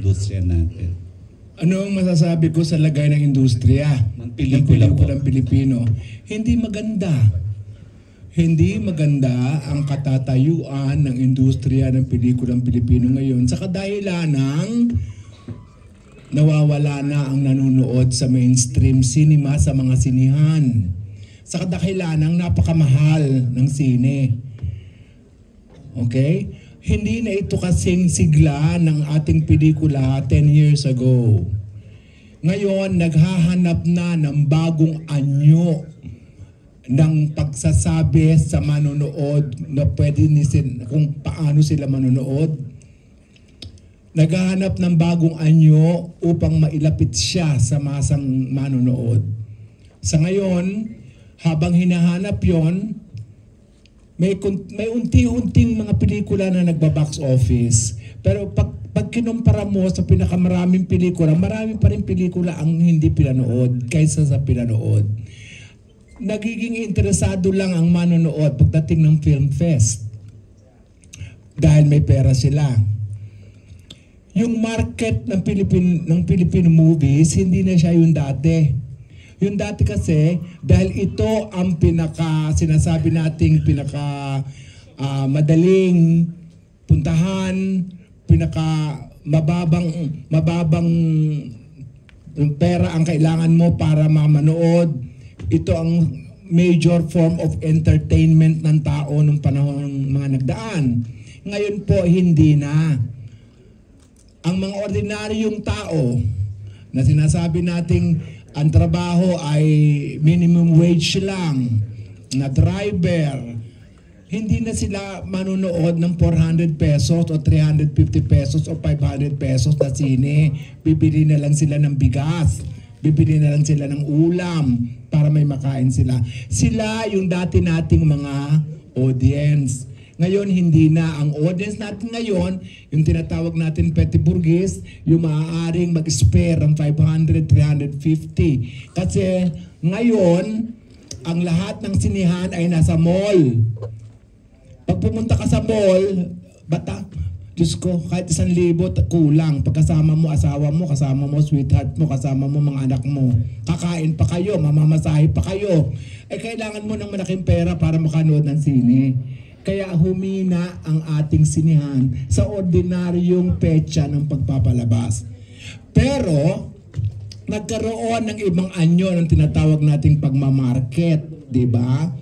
industriya natin? Ano ang masasabi ko sa lagay ng industriya Ng pelikula po. ng Pilipino? Hindi maganda. Hindi maganda ang katatayuan ng industriya ng pelikulang Pilipino ngayon sa kadahilan ng nawawala na ang nanonood sa mainstream cinema sa mga sinihan. Sa kadahilan ng napakamahal ng sine. Okay? Hindi na ito kasing sigla ng ating pelikula 10 years ago. Ngayon, naghahanap na ng bagong anyo ng pagsasabi sa manonood na pwede kung paano sila manonood. Naghahanap ng bagong anyo upang mailapit siya sa masang manonood. Sa ngayon, habang hinahanap yon, may unti-unting mga pelikula na nagba-box office. Pero pag kinumpara mo sa pinakamaraming pelikula, marami pa rin pelikula ang hindi pinanood kaysa sa pinanood. Nagiging interesado lang ang manonood pagdating ng film fest. Dahil may pera sila. Yung market ng Filipino movies, hindi na siya yung dati. Yung dati kasi, dahil ito ang sinasabi nating madaling puntahan, mababang pera ang kailangan mo para mamanood. Ito ang major form of entertainment ng tao nung panahon ng mga nagdaan. Ngayon po, hindi na. Ang mga ordinaryong tao na sinasabi nating ang trabaho ay minimum wage lang, na driver, hindi na sila manunood ng 400 pesos o 350 pesos o 500 pesos na sine. Bibili na lang sila ng bigas. Bibili na lang sila ng ulam para may makain sila. Sila yung dati nating mga audience. Ngayon, hindi na. Ang audience natin ngayon, yung tinatawag natin petit bourgeois, yung maaaring mag-spare ng 500, 350. Kasi ngayon, ang lahat ng sinihan ay nasa mall. Pag pumunta ka sa mall, Diyos ko, kahit 1,000 kulang. Pagkasama mo, asawa mo, kasama mo, sweetheart mo, kasama mo, mga anak mo. Kakain pa kayo, mamamasahe pa kayo. Kailangan mo ng malaking pera para makanood ng sine. Kaya humina ang ating sinihan sa ordinaryong petsa ng pagpapalabas. Pero, nagkaroon ng ibang anyo ng tinatawag nating pagmamarket, di ba?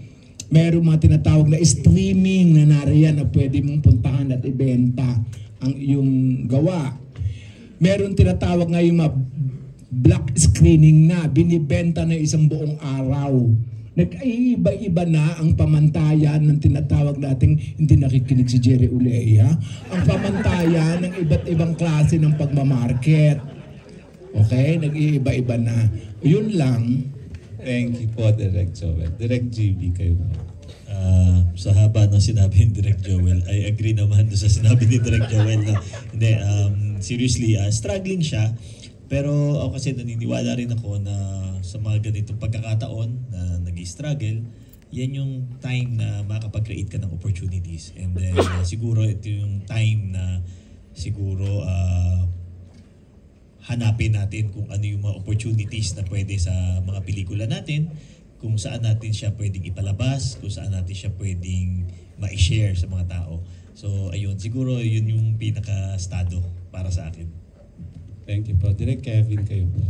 Merong mga tinatawag na streaming na nariyan na pwede mong puntahan at ibenta ang iyong gawa. Meron tinatawag ngayong mga black screening na binibenta na isang buong araw. Nag-iiba-iba na ang pamantayan ng tinatawag nating hindi nakikinig si Jerry Ulea. Ang pamantayan ng iba't ibang klase ng pagmamarket. Okay? Nag-iiba-iba na. Yun lang. Thank you po, Direk Joel. Direk GB, kayo po. Sa haba ng sinabi ni Direk Joel, I agree naman sa sinabi ni Direk Joel na hindi, seriously, struggling siya. Pero ako kasi naniniwala rin ako na sa mga ganitong pagkakataon na nag-struggle, yan yung time na makapag-create ka ng opportunities. And then siguro ito yung time na siguro hanapin natin kung ano yung mga opportunities na pwede sa mga pelikula natin, kung saan natin siya pwedeng ipalabas, kung saan natin siya pwedeng ma-share sa mga tao. So ayun, siguro yun yung pinaka-estado para sa akin. Thank you po. Direk Kevin, kayo po.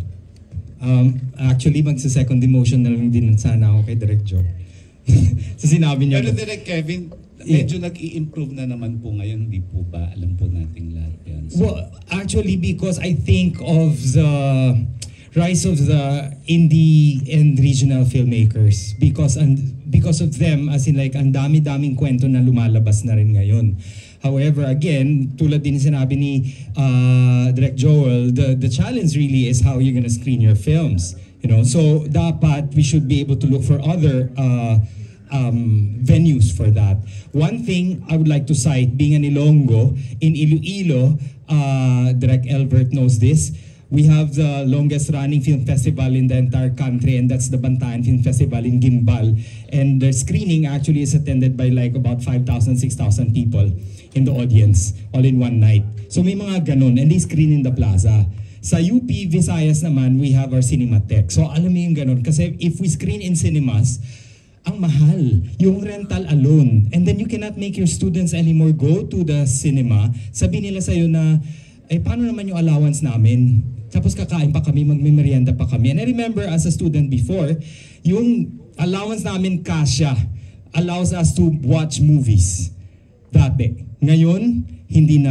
Actually, magsa-second emotion na lang din sana ako kay Direk Joe. So sinabi niya. Pero Direk Kevin, medyo nag-i-improve na naman po ngayon, di po ba? Alam po nating lahat yan. So, Well, actually, because I think of the rise of the indie and regional filmmakers because of them, as in like ang dami-daming kwento na lumalabas na rin ngayon. However, again, tulad din sinabi ni Direk Joel, the challenge really is how you're gonna screen your films. You know, so dapat we should be able to look for other venues for that. One thing I would like to cite, being an Ilonggo, in Iloilo, Direk Elbert knows this, We have the longest running film festival in the entire country, and that's the Bantayan Film Festival in Gimbal. And the screening actually is attended by like about 5,000, 6,000 people in the audience, all in one night. So may mga ganun, and they screen in the plaza. Sa UP Visayas naman, we have our Cinematheque. So alam mo yung ganun, kasi if we screen in cinemas, ang mahal, yung rental alone. And then you cannot make your students anymore go to the cinema. Sabi nila sa'yo na, paano naman yung allowance namin? Tapos kakain pa kami, magmemerienda pa kami. And I remember as a student before, yung allowance namin kasya allows us to watch movies. Dati. Ngayon, hindi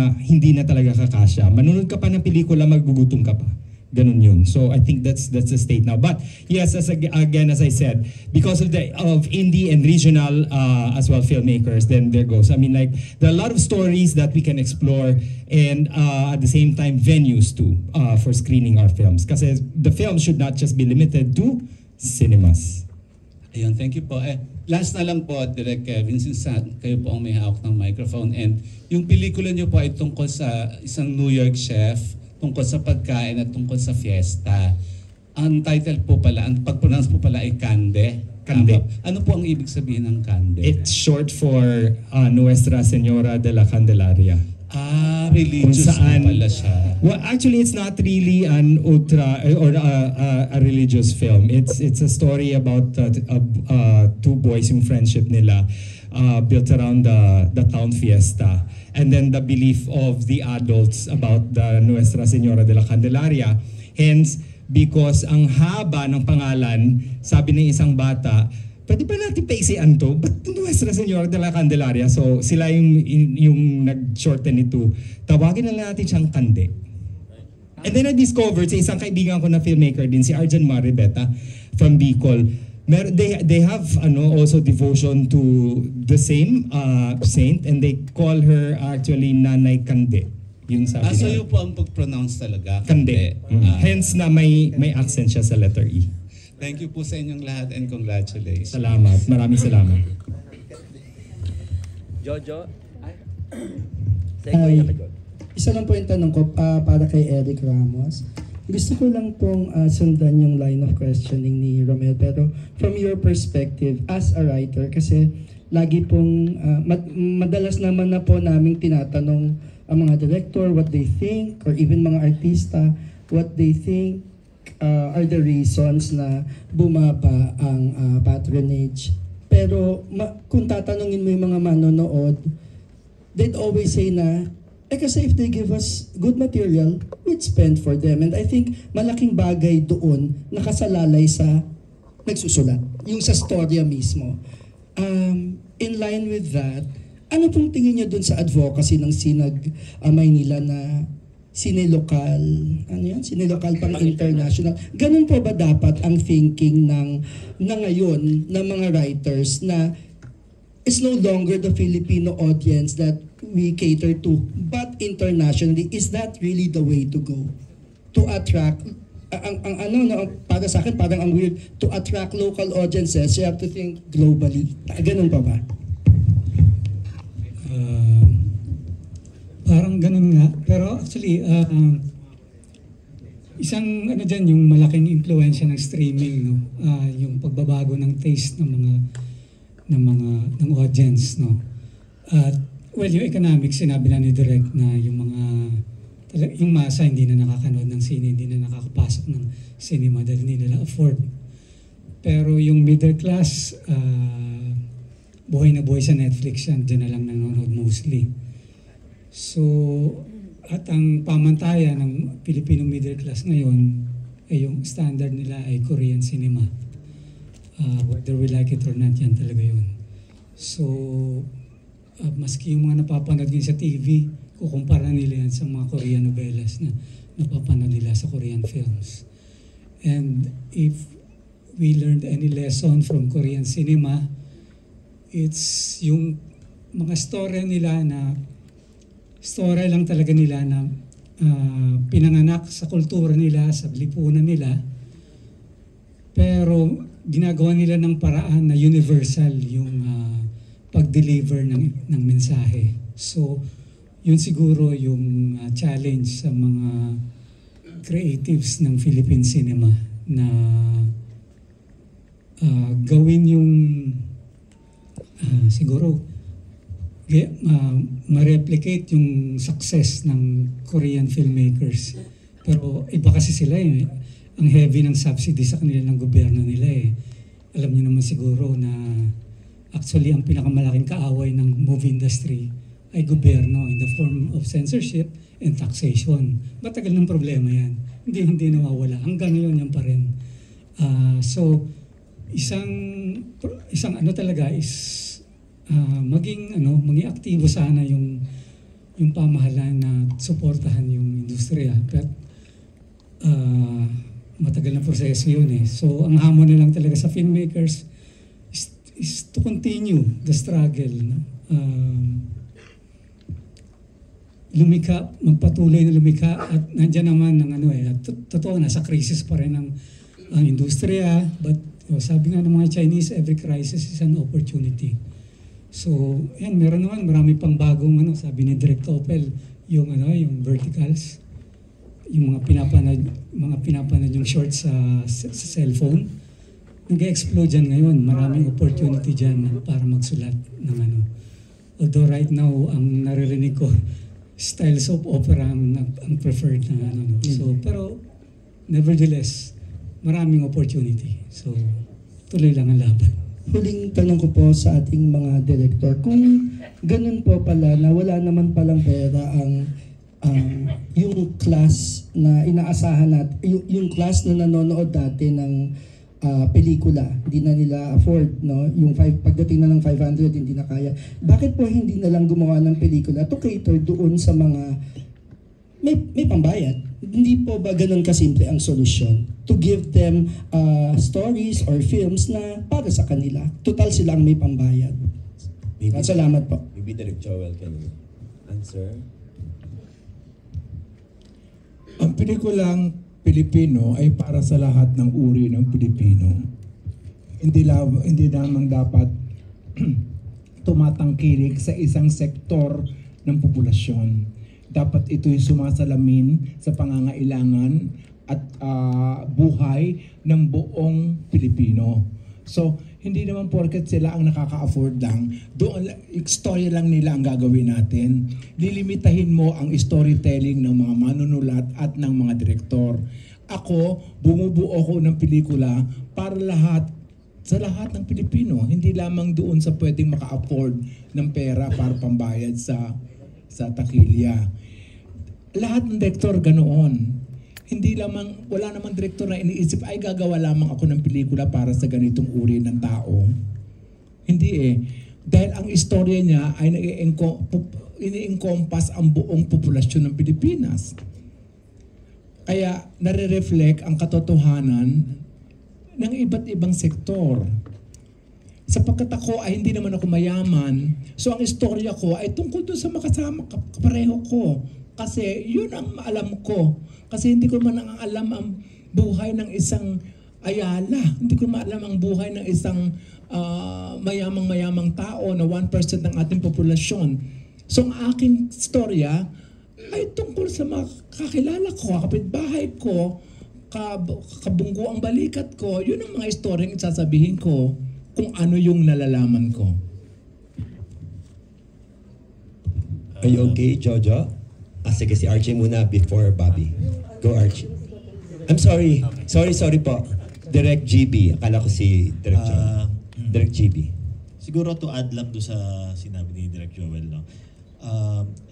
na talaga kakasya. Manunod ka pa ng pelikula, magugutom ka pa. Ganun yun. So I think that's the state now. But yes, as I said, because of indie and regional as well filmmakers, then there goes. I mean, like, there are a lot of stories that we can explore, and at the same time venues too for screening our films. Kasi the film should not just be limited to cinemas. Ayun, thank you po. Last na lang po, Direk Kevin, since kayo po ang may hawak ng microphone, and yung pelikula niyo po ay tungkol sa isang New York chef, tungkol sa pagkain at tungkol sa fiesta. Ang title po pala, ang pag-pronounce po pala ay Cande. Cande. Ano po ang ibig sabihin ng Cande? It's short for Nuestra Señora de la Candelaria. Religious po pala siya. Well, actually, it's not really an ultra or a religious film. It's a story about two boys, yung friendship nila, built around the town fiesta. And then the belief of the adults about the Nuestra Señora de la Candelaria. Hence, because ang haba ng pangalan, sabi ng isang bata, pwede ba natin paisian to? Ba't Nuestra Señora de la Candelaria? So sila yung nag-shorten ito. Tawagin na natin siyang Kande. And then I discovered sa isang kaibigan ko na filmmaker din, si Arjan Maribeta from Bicol. They have also devotion to the same saint, and they call her actually Nanay Kande. Yun sabi So niya. yun po ang pag-pronounce talaga. Kande. Hence na may accent siya sa letter E. Thank you po sa inyong lahat and congratulations. Salamat. Maraming salamat. Jojo? Ay, isa lang po yung tanong ko para kay Eric Ramos. Gusto ko lang pong sundan yung line of questioning ni Romel, pero from your perspective as a writer, kasi lagi pong madalas naman na po naming tinatanong ang mga director what they think, or even mga artista what they think are the reasons na bumaba ang patronage. Pero kung tatanungin mo yung mga manonood, they'd always say na kasi if they give us good material, we'd spend for them. And I think malaking bagay doon nakasalalay sa nagsusulat, yung sa storya mismo. In line with that, ano pong tingin niyo doon sa advocacy ng Sinag Maynila na sinilokal, sinilokal pang international? Ganun po ba dapat ang thinking na ngayon ng mga writers na it's no longer the Filipino audience that we cater to, but internationally, is that really the way to go? To attract, para sa akin, parang ang weird, to attract local audiences, you have to think globally. Ganun pa ba? Parang ganun nga. Pero actually, isang dyan, yung malaking impluensya ng streaming, no? Yung pagbabago ng taste ng audience, no? Well, yung economics, sinabi na ni Direk na yung masa hindi na nakakanood ng sine, hindi na nakakapasok ng cinema dahil hindi nila afford. Pero yung middle class, buhay na buhay sa Netflix yan, dyan na lang nanonood mostly. So, at ang pamantayan ng Filipino middle class ngayon, ay yung standard nila ay Korean cinema. Whether we like it or not, yan talaga yun. So, maski yung mga napapanood ngayon sa TV, kukumpara nila yan sa mga Korean novelas na napapanood nila sa Korean films. And if we learned any lesson from Korean cinema, it's yung mga storya nila na story lang talaga nila na pinanganak sa kultura nila, sa lipunan nila, pero ginagawa nila ng paraan na universal yung pag-deliver ng mensahe. So, yun siguro yung challenge sa mga creatives ng Philippine cinema na gawin yung siguro ma-replicate yung success ng Korean filmmakers. Pero iba kasi sila eh. Ang heavy ng subsidy sa kanila ng gobyerno nila eh. Alam niyo naman siguro na actually ang pinakamalaking kaaway ng movie industry ay gobyerno in the form of censorship and taxation. Matagal ng problema yan. Hindi nawawala. Hanggang ngayon yan pa rin. So, isang ano talaga is maging aktibo sana yung pamahalaan na suportahan yung industriya. Pero matagal na proseso yun eh. So, ang hamon na lang talaga sa filmmakers is to continue the struggle. No? Lumika, magpatuloy na lumika at nandiyan naman ng totoo nasa crisis pa rin ang industriya, but sabi nga ng mga Chinese, every crisis is an opportunity. So, yan, meron naman marami pang bagong sabi ni Direk Topel, yung verticals, yung mga pinapanood yung shorts sa cellphone. Nag-explode dyan ngayon, maraming opportunity dyan para magsulat ng Although right now, ang naririnig ko, style soap opera ang preferred na So, pero nevertheless, maraming opportunity. So, tuloy lang ang laban. Huling tanong ko po sa ating mga director, kung ganun po pala na wala naman palang pera ang yung class na inaasahan natin, yung class na nanonood dati ng pelikula, hindi na nila afford, no? Yung pagdating na ng 500, hindi na kaya. Bakit po hindi na lang gumawa ng pelikula to cater doon sa mga may pambayad? Hindi po ba ganun kasimple ang solusyon? To give them stories or films na para sa kanila. Total sila ang may pambayad. Salamat po. Maybe Direk Joel can answer. Ang pelikulang Pilipino ay para sa lahat ng uri ng Pilipino. Hindi lamang dapat tumatangkilik sa isang sektor ng populasyon. Dapat ito'y sumasalamin sa pangangailangan at buhay ng buong Pilipino. So, hindi naman porket sila ang nakaka-afford lang, doon story lang nila ang gagawin natin. Lilimitahin mo ang storytelling ng mga manunulat at ng mga direktor. Ako, bumubuo ko ng pelikula para sa lahat ng Pilipino. Hindi lamang doon sa pwedeng maka-afford ng pera para pambayad sa takilya. Lahat ng direktor ganoon. Wala namang direktor na iniisip, ay gagawa lamang ako ng pelikula para sa ganitong uri ng tao. Hindi eh. Dahil ang istorya niya ay ini-encompass ang buong populasyon ng Pilipinas. Kaya nare-reflect ang katotohanan ng iba't ibang sektor. Sapagkat ako ay hindi naman ako mayaman, so ang istorya ko ay tungkol doon sa makasama kapareho ko. Kasi yun ang alam ko. Kasi hindi ko man alam ang buhay ng isang Ayala. Hindi ko maalam ang buhay ng isang mayamang tao na 1% ng ating populasyon. So ang aking storya ay tungkol sa mga kakilala ko, kapitbahay ko, kabunggo ang balikat ko. Yun ang mga istoryang sasabihin ko kung ano yung nalalaman ko. Are you okay, Jojo? Sige, si Archie muna before Bobby. Go, Archie. I'm sorry. Sorry po. Direk GB. Akala ko si Direk Joel. Direk GB. Siguro to add lang do sa sinabi ni Direk Joel, no?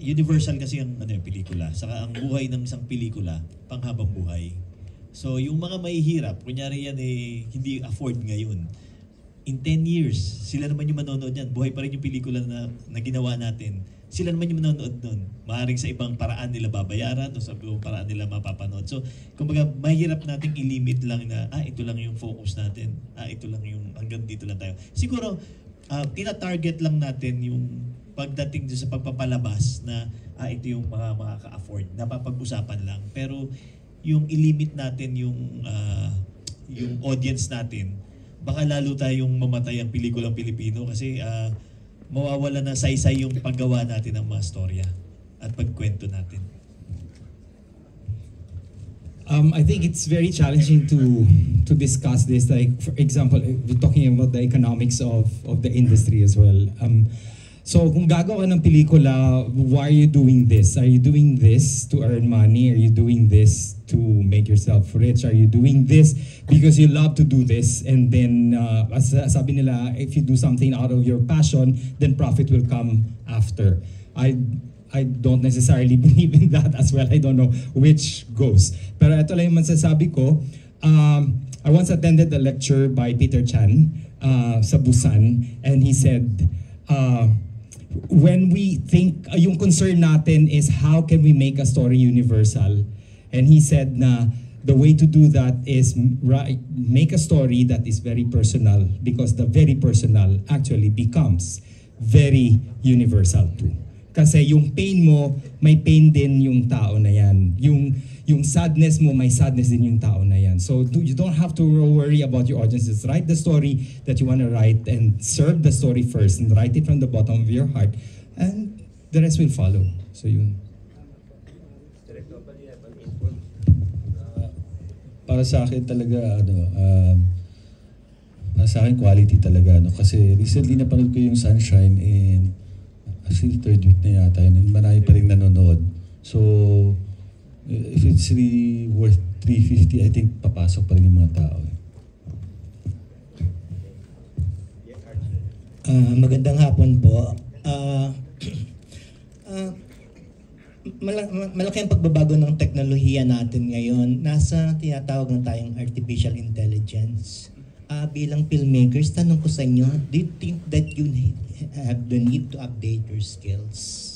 Universal kasi ang pelikula. Saka ang buhay ng isang pelikula, panghabang buhay. So yung mga mahihirap, kunyari yan hindi afford ngayon. In 10 years, sila naman yung manonood yan. Buhay pa rin yung pelikula na ginawa natin. Sila naman yung manonood nun. Maaaring sa ibang paraan nila babayaran o sa ibang paraan nila mapapanood. So, kumbaga, mahirap nating ilimit lang na, ito lang yung focus natin. Ito lang yung, hanggang dito lang tayo. Siguro, tina-target lang natin yung pagdating sa pagpapalabas na, ito yung mga makaka-afford. Napapag-usapan lang. Pero, yung ilimit natin yung audience natin, baka lalo tayong mamatay ang pelikulang Pilipino kasi mawawala na saysay yung paggawa natin ng mga storya at pagkwento natin. I think it's very challenging to discuss this. Like, for example, we're talking about the economics of the industry as well. So kung gagawa ka ng pelikula, why are you doing this? Are you doing this to earn money? Are you doing this to make yourself rich? Are you doing this because you love to do this? And then, as sabi nila, if you do something out of your passion, then profit will come after. I don't necessarily believe in that as well. I don't know which goes. Pero ito lang yung masasabi ko. I once attended a lecture by Peter Chan sa Busan, and he said, when we think, yung concern natin is how can we make a story universal? And he said na the way to do that is make a story that is very personal, because the very personal actually becomes very universal too. Kasi yung pain mo, may pain din yung tao na yan. Yung sadness mo, may sadness din yung tao na yan. So you don't have to worry about your audiences. Write the story that you want to write and serve the story first and write it from the bottom of your heart, and the rest will follow. So yun. Para sa akin talaga, para sa akin quality talaga. Kasi recently napanood ko yung Sunshine, and actually third week na yata yun, and marami pa rin nanonood. So, if it's really worth 350, I think papasok pa rin yung mga tao. Magandang hapon po. Malaki ang pagbabago ng teknolohiya natin ngayon. Nasa tinatawag na tayong artificial intelligence. Bilang filmmakers, tanong ko sa inyo, do you think that you have the need to update your skills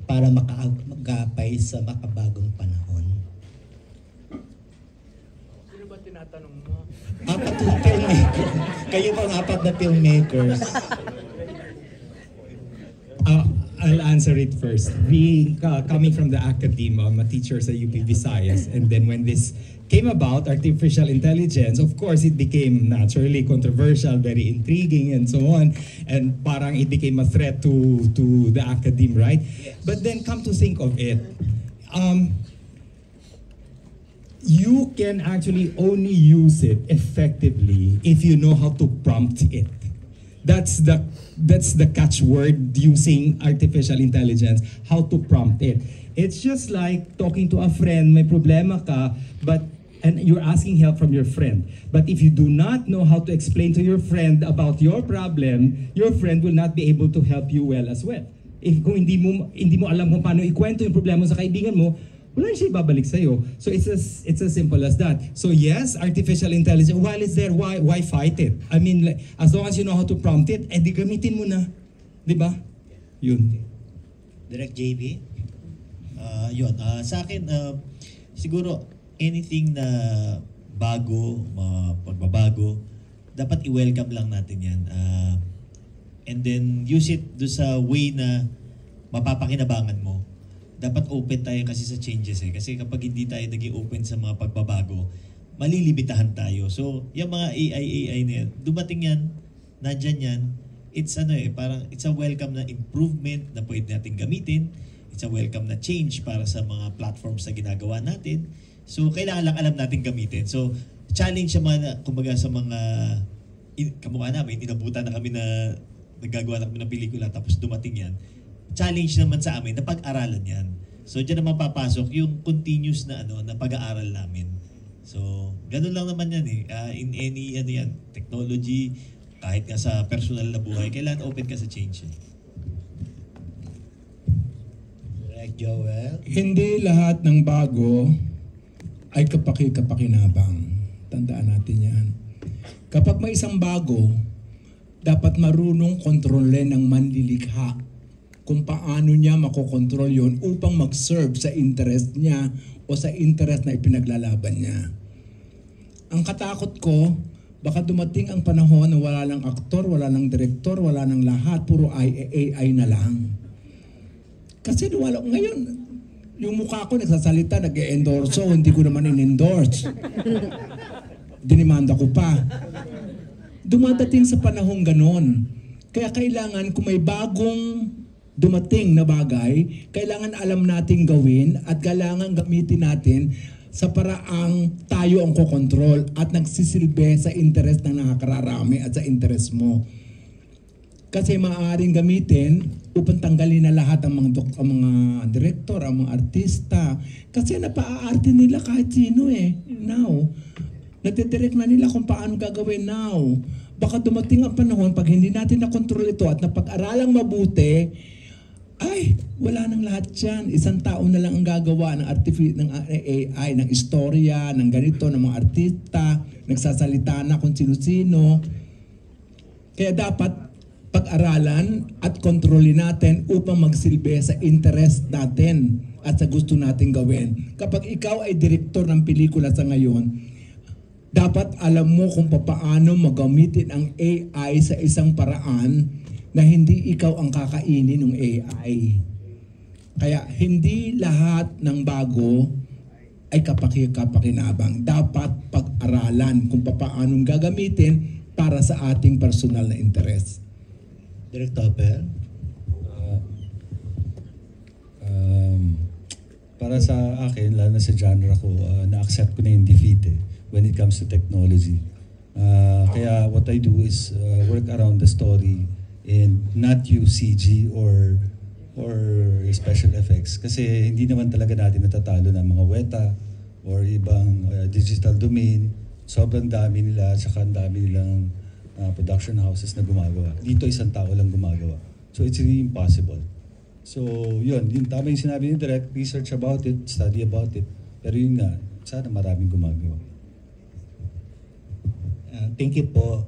para makagapay sa makabagong panahon? Sino ba tinatanong mo? Apat na filmmakers. Kayo bang apat na filmmakers? I'll answer it first. Being coming from the academe, I'm a teacher sa UP Visayas, and then when this came about, artificial intelligence, of course, it became naturally controversial, very intriguing, and so on, and parang it became a threat to the academe, right? Yes. But then come to think of it, you can actually only use it effectively if you know how to prompt it. That's the catchword using artificial intelligence, how to prompt it. It's just like talking to a friend, may problema ka, and you're asking help from your friend. But if you do not know how to explain to your friend about your problem, your friend will not be able to help you well as well. If kung hindi mo alam kung paano ikwento yung problema sa kaibigan mo, wala siya ibabalik sa'yo. So it's as simple as that. So yes, artificial intelligence, while it's there, why fight it? I mean, as long as you know how to prompt it, di gamitin mo na. Di ba? Yun. Direct JB? Sa akin, siguro, anything na bago, pagbabago, dapat i-welcome lang natin yan. And then, use it do sa way na mapapakinabangan mo. Dapat open tayo kasi sa changes Kasi kapag hindi tayo naging open sa mga pagbabago, malilibitahan tayo. So, yung mga AI na yan, dumating yan, nandyan yan, it's parang it's a welcome na improvement na pwede natin gamitin. It's a welcome na change para sa mga platforms na ginagawa natin. So, kailangan lang alam natin gamitin. So, challenge sa mga, kumbaga sa mga, kamukha namin, inabutan na kami na naggagawa na kami ng pelikula tapos dumating yan. Challenge naman sa amin na pag-aralan yan. So, dyan naman papasok yung continuous na na pag-aaral namin. So, ganun lang naman yan in any technology, kahit nga sa personal na buhay, kailangan open ka sa change. Direct Joel? Hindi lahat ng bago ay kapaki-kapakinabang. Tandaan natin yan. Kapag may isang bago, dapat marunong kontrolin ng manlilikha kung paano niya makokontrol yon upang mag-serve sa interest niya o sa interest na ipinaglalaban niya. Ang katakot ko, baka dumating ang panahon na wala lang aktor, wala lang direktor, wala nang lahat, puro AI na lang. Kasi ngayon, yung mukha ko nagsasalita, nag-endorso, hindi ko naman in-endorse. Dinimanda ko pa. Dumadating sa panahong ganon. Kaya kailangan kung may bagong dumating na bagay, kailangan alam nating gawin at kailangan gamitin natin sa paraang tayo ang kokontrol at nagsisilbi sa interest ng nakakararami at sa interest mo. Kasi maaaring gamitin upang tanggalin na lahat ang mga direktor, ang mga artista. Kasi napaaarte nila kahit sino now. Natidirect na nila kung paano gagawin now. Baka dumating ang panahon pag hindi natin nakontrol ito at napag-aralang mabuti, ay, wala nang lahat yan. Isang tao na lang ang gagawa ng AI, ng istorya, ng ganito, ng mga artista, nagsasalita na kung sino-sino. Kaya dapat pag-aralan at kontrolin natin upang magsilbi sa interest natin at sa gusto natin gawin. Kapag ikaw ay direktor ng pelikula sa ngayon, dapat alam mo kung paano magamitin ang AI sa isang paraan na hindi ikaw ang kakainin ng AI. Kaya hindi lahat ng bago ay kapakinabang. Dapat pag-aralan kung paano gagamitin para sa ating personal na interest. Direk Topper? Para sa akin, lalo na sa genre ko, na-accept ko na yung defeat when it comes to technology. Kaya what I do is work around the story and not use CG or special effects. Kasi hindi naman talaga natin natatalo ng mga weta or ibang digital domain. Sobrang dami nila, saka ang dami nilang production houses na gumagawa. Dito isang tao lang gumagawa. So it's really impossible. So yun tama yung sinabi ni Direk, research about it, study about it. Pero yun nga, sana maraming gumagawa. Thank you po.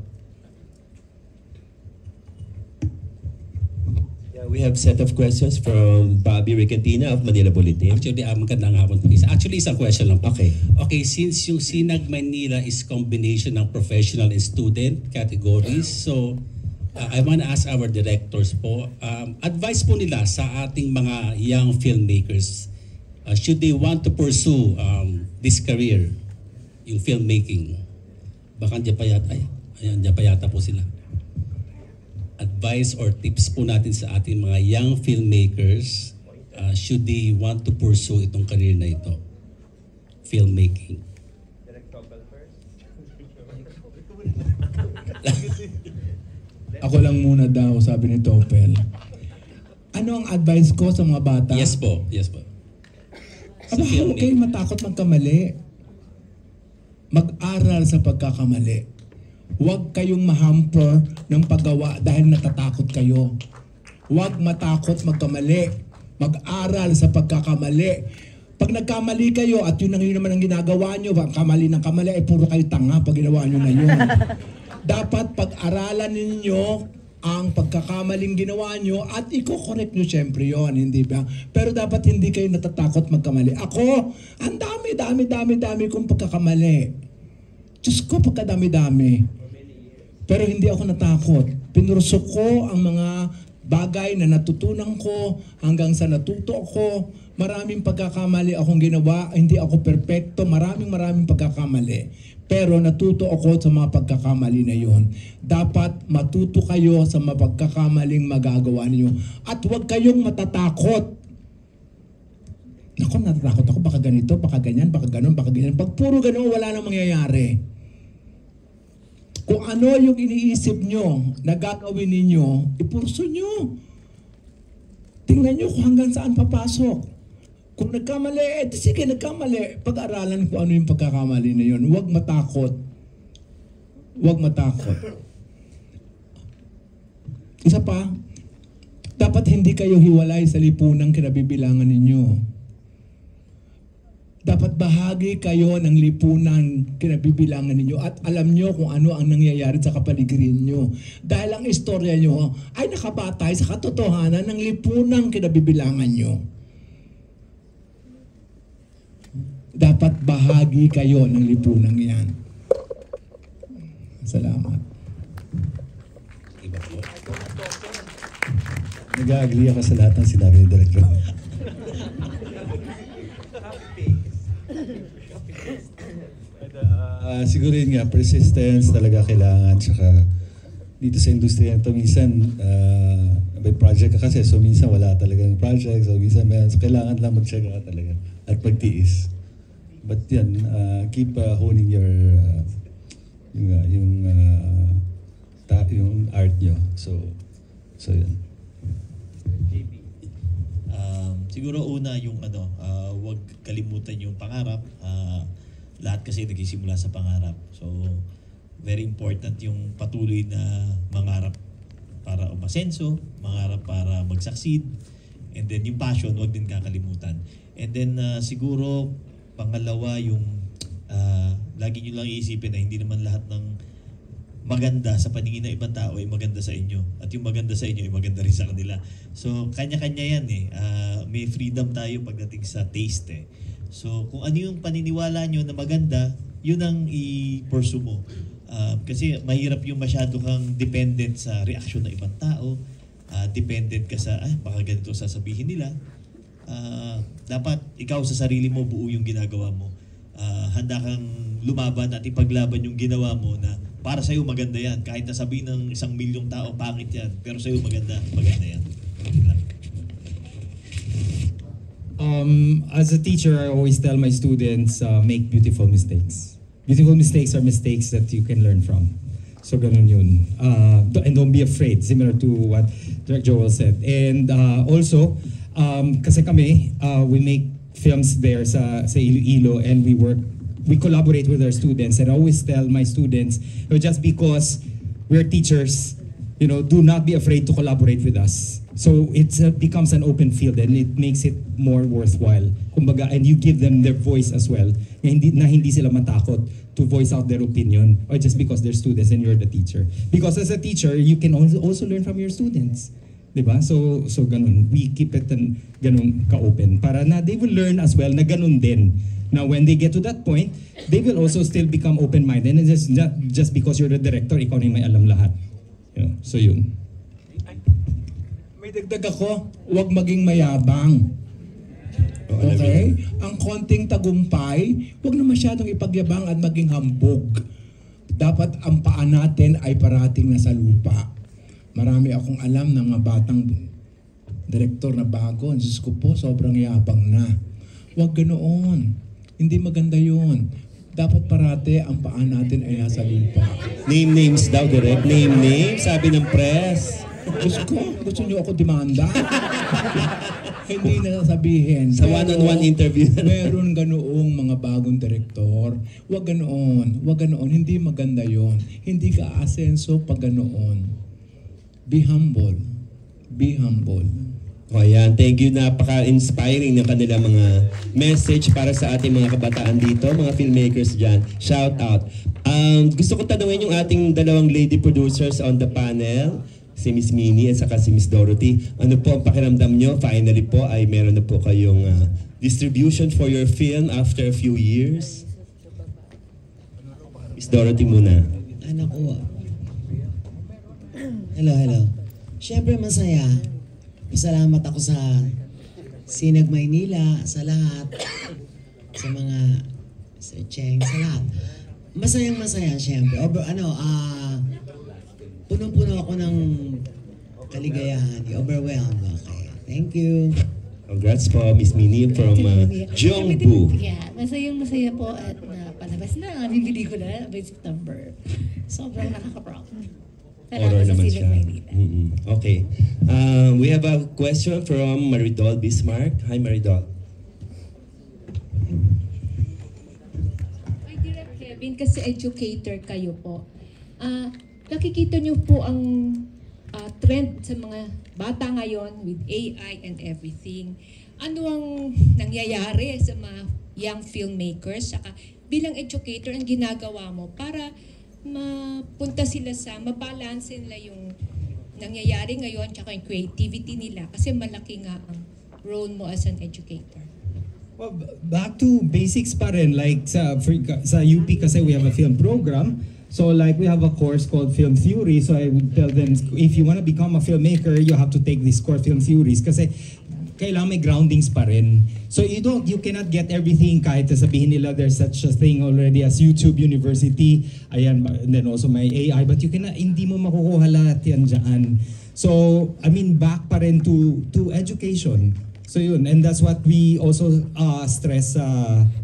Yeah, we have set of questions from Bobby Ricantina of Manila Bulletin. Actually, magandang hapon po. Actually, isang question lang po. Okay. Okay, since yung Sinag Manila is combination ng professional and student categories, so I want to ask our directors po, advice po nila sa ating mga young filmmakers, should they want to pursue this career, yung filmmaking? Baka diyan pa yata po sila. Advice or tips po natin sa ating mga young filmmakers, should they want to pursue itong career na ito, filmmaking? Ako lang muna daw, sabi ni Topel. Ano ang advice ko sa mga bata? Yes po, yes po. Aba, huwag kayong matakot magkamali. Mag-aral sa pagkakamali. Huwag kayong mahamper ng paggawa dahil natatakot kayo. Huwag matakot magkamali. Mag-aral sa pagkakamali. Pag nagkamali kayo at yun naman ang ginagawa nyo, kamali ng kamali, ay puro kayo tanga pag ginawa nyo na yun. Dapat pag-aralan ninyo ang pagkakamaling ginawa nyo at i-correct nyo syempre yun, hindi ba? Pero dapat hindi kayo natatakot magkamali. Ako, ang dami kong pagkakamali. Diyos ko, pagkadami-dami. Pero hindi ako natakot. Pinurso ko ang mga bagay na natutunan ko hanggang sa natuto ko. Maraming pagkakamali akong ginawa. Hindi ako perpekto. Maraming pagkakamali. Pero natuto ako sa mga pagkakamali na yon. Dapat matuto kayo sa mga pagkakamaling magagawa niyo. At huwag kayong matatakot. Naku, natatakot ako. Baka ganito, baka ganyan, baka ganon, baka ganyan. Pag puro ganon, wala nang mangyayari. Kung ano yung iniisip nyo na gagawin ninyo, ipurso nyo. Tingnan nyo kung hanggang saan papasok. Kung nagkamali, sige, nagkamali. Pag-aralan kung ano yung pagkakamali na yun. Huwag matakot. Huwag matakot. Isa pa, dapat hindi kayo hiwalay sa lipunang kinabibilangan ninyo. Dapat bahagi kayo ng lipunan kinabibilangan ninyo at alam nyo kung ano ang nangyayari sa kapaligiran nyo. Dahil ang istorya nyo ay nakabatay sa katotohanan ng lipunang kinabibilangan nyo. Dapat bahagi kayo ng lipunang yan. Salamat. Nag-agree ako sa lahat ng sinabi ni Direk Joel. Siguro yun nga, persistence talaga kailangan. Tsaka dito sa industriya ito, minsan may project ka kasi, so minsan wala talagang project, so minsan may, so kailangan lang magtsaga talaga at pagtiis. But yan, keep honing your yung art nyo. So yan. Siguro una yung wag kalimutan yung pangarap. Lahat kasi nagsisimula sa pangarap. So very important yung patuloy na mangarap para umasenso, mangarap para mag-succeed, and then yung passion, wag din kakalimutan. And then siguro pangalawa yung lagi nyo lang iisipin na hindi naman lahat ng maganda sa paningin ng ibang tao ay maganda sa inyo. At yung maganda sa inyo ay maganda rin sa kanila. So, kanya-kanya yan eh. May freedom tayo pagdating sa taste eh. So, kung ano yung paniniwala nyo na maganda, yun ang i-pursue mo. Kasi mahirap yung masyado kang dependent sa reaksyon ng ibang tao. Dependent ka sa, baka ganito sasabihin nila. Dapat ikaw sa sarili mo buo yung ginagawa mo. Handa kang lumaban at ipaglaban yung ginawa mo na para sa'yo maganda yan. Kahit nasabihin ng 1,000,000 tao, pangit yan. Pero sa'yo maganda yan. As a teacher, I always tell my students, make beautiful mistakes. Beautiful mistakes are mistakes that you can learn from. So ganun yun. And don't be afraid, similar to what Direk Joel said. And also, kasi kami, we make films there sa Iloilo, and we collaborate with our students. And I always tell my students, just because we're teachers, do not be afraid to collaborate with us. So it becomes an open field, and it makes it more worthwhile. Kumbaga, and you give them their voice as well. Na hindi sila matakot to voice out their opinion, or just because they're students and you're the teacher. Because as a teacher, you can also learn from your students. Diba? So ganun. We keep it ganun ka-open para na they will learn as well na ganun din. Now, when they get to that point, they will also still become open-minded, and it's not just because you're the director, ikaw na yung may alam lahat. So yun. May dagdag ako, huwag maging mayabang. Okay? Ang konting tagumpay, huwag na masyadong ipagyabang at maging hambog. Dapat ang paa natin ay parating nasa lupa. Marami akong alam ng mga batang direktor na bago. Diyos ko po, sobrang yabang na. Huwag ganoon. Hindi maganda yun. Dapat parate ang paa natin ay nasa lupa. Name names daw, Direk. Name names, sabi ng press. Gusto niyo ako demanda? Hindi na sabihin. Sa one-on-one interview. Meron ganoong mga bagong direktor. Huwag ganoon. Huwag ganoon. Hindi maganda yon. Hindi ka asenso pag ganoon. Be humble. Be humble. O yan, thank you. Napaka-inspiring ng kanilang mga message para sa ating mga kabataan dito, mga filmmakers dyan. Shout out. Gusto ko tanungin yung ating dalawang lady producers on the panel, si Miss Minnie at saka si Miss Dorothy. Ano po ang pakiramdam nyo? Finally po ay meron na po kayong distribution for your film after a few years. Miss Dorothy muna. Anak ko. Hello. Siyempre masaya. Masalamat ako sa Sinag Maynila, sa lahat. Sa mga Sir Cheng, sa lahat. Masayang-masaya siyempre. Punong-puno ako ng kaligayahan. Overwhelmed. Okay. Thank you. Congrats po, Miss Minnie from Jeongbu. Yeah, masayang-masaya po at napalabas na. Bibili ko na by September. Sobrang nakaka-proud. Horror naman siya. Okay. We have a question from Maridol Bismarck. Hi, Maridol. Hi, Direk Kevin, kasi educator kayo po. Nakikita niyo po ang trend sa mga bata ngayon with AI and everything. Ano ang nangyayari sa mga young filmmakers? Saka bilang educator, ang ginagawa mo para mapunta sila mabalance nila yung nangyayari ngayon tsaka yung creativity nila kasi malaki nga ang role mo as an educator. Well, back to basics pa rin. Like sa UP kasi we have a film program. So like we have a course called Film Theory. So I would tell them, if you want to become a filmmaker, you have to take this course, Film Theories. Kasi kailangan may groundings pa rin. So you cannot get everything kahit sabihin nila there's such a thing already as YouTube University. Ayan, and then also may AI. But hindi mo makukuha lahat yan dyan. So, I mean, back pa rin to education. So yun, and that's what we also stress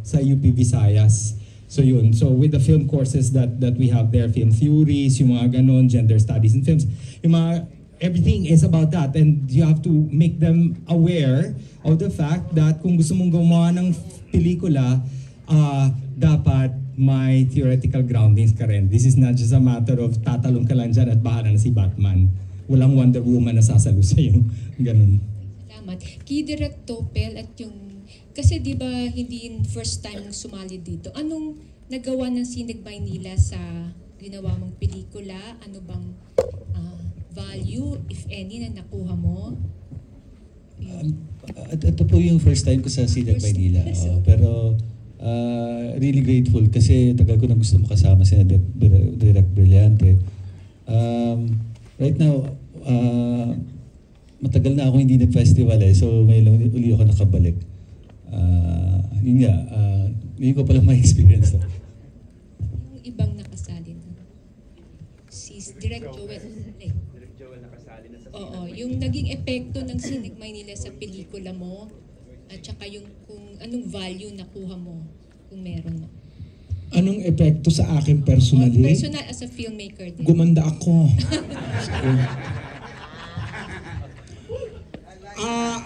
sa UP Visayas. So yun, so with the film courses that we have there, film theories, yung mga ganon, gender studies in films, yung mga, everything is about that, and you have to make them aware of the fact that kung gusto mong gumawa ng pelikula, dapat may theoretical groundings ka rin. This is not just a matter of tatalong ka lang dyan at bahala na si Batman. Walang Wonder Woman na sasalo sa'yo. Ganun. Salamat. Key Direct Topel at yung, kasi di ba hindi yung first time mong sumali dito, anong nagawa ng Sinag Maynila sa ginawa mong pelikula? Ano bang value, if any, na nakuha mo? Ito po yung first time ko sa Sinag Maynila. Pero really grateful kasi tagal ko na gusto makasama si Direct Brillante. Right now, matagal na ako hindi nag-festival so ngayon uli ako nakabalik. Yun nga, ngayon ko palang ma-experience na. Yung ibang nakasali na. Si Direct Joel. Direct Joel nakasali na sa Oo, yung naging epekto ng Sinag Maynila sa pelikula mo at saka yung kung anong value nakuha mo kung meron na. Anong epekto sa akin personally? Personal as a filmmaker din. Gumanda ako.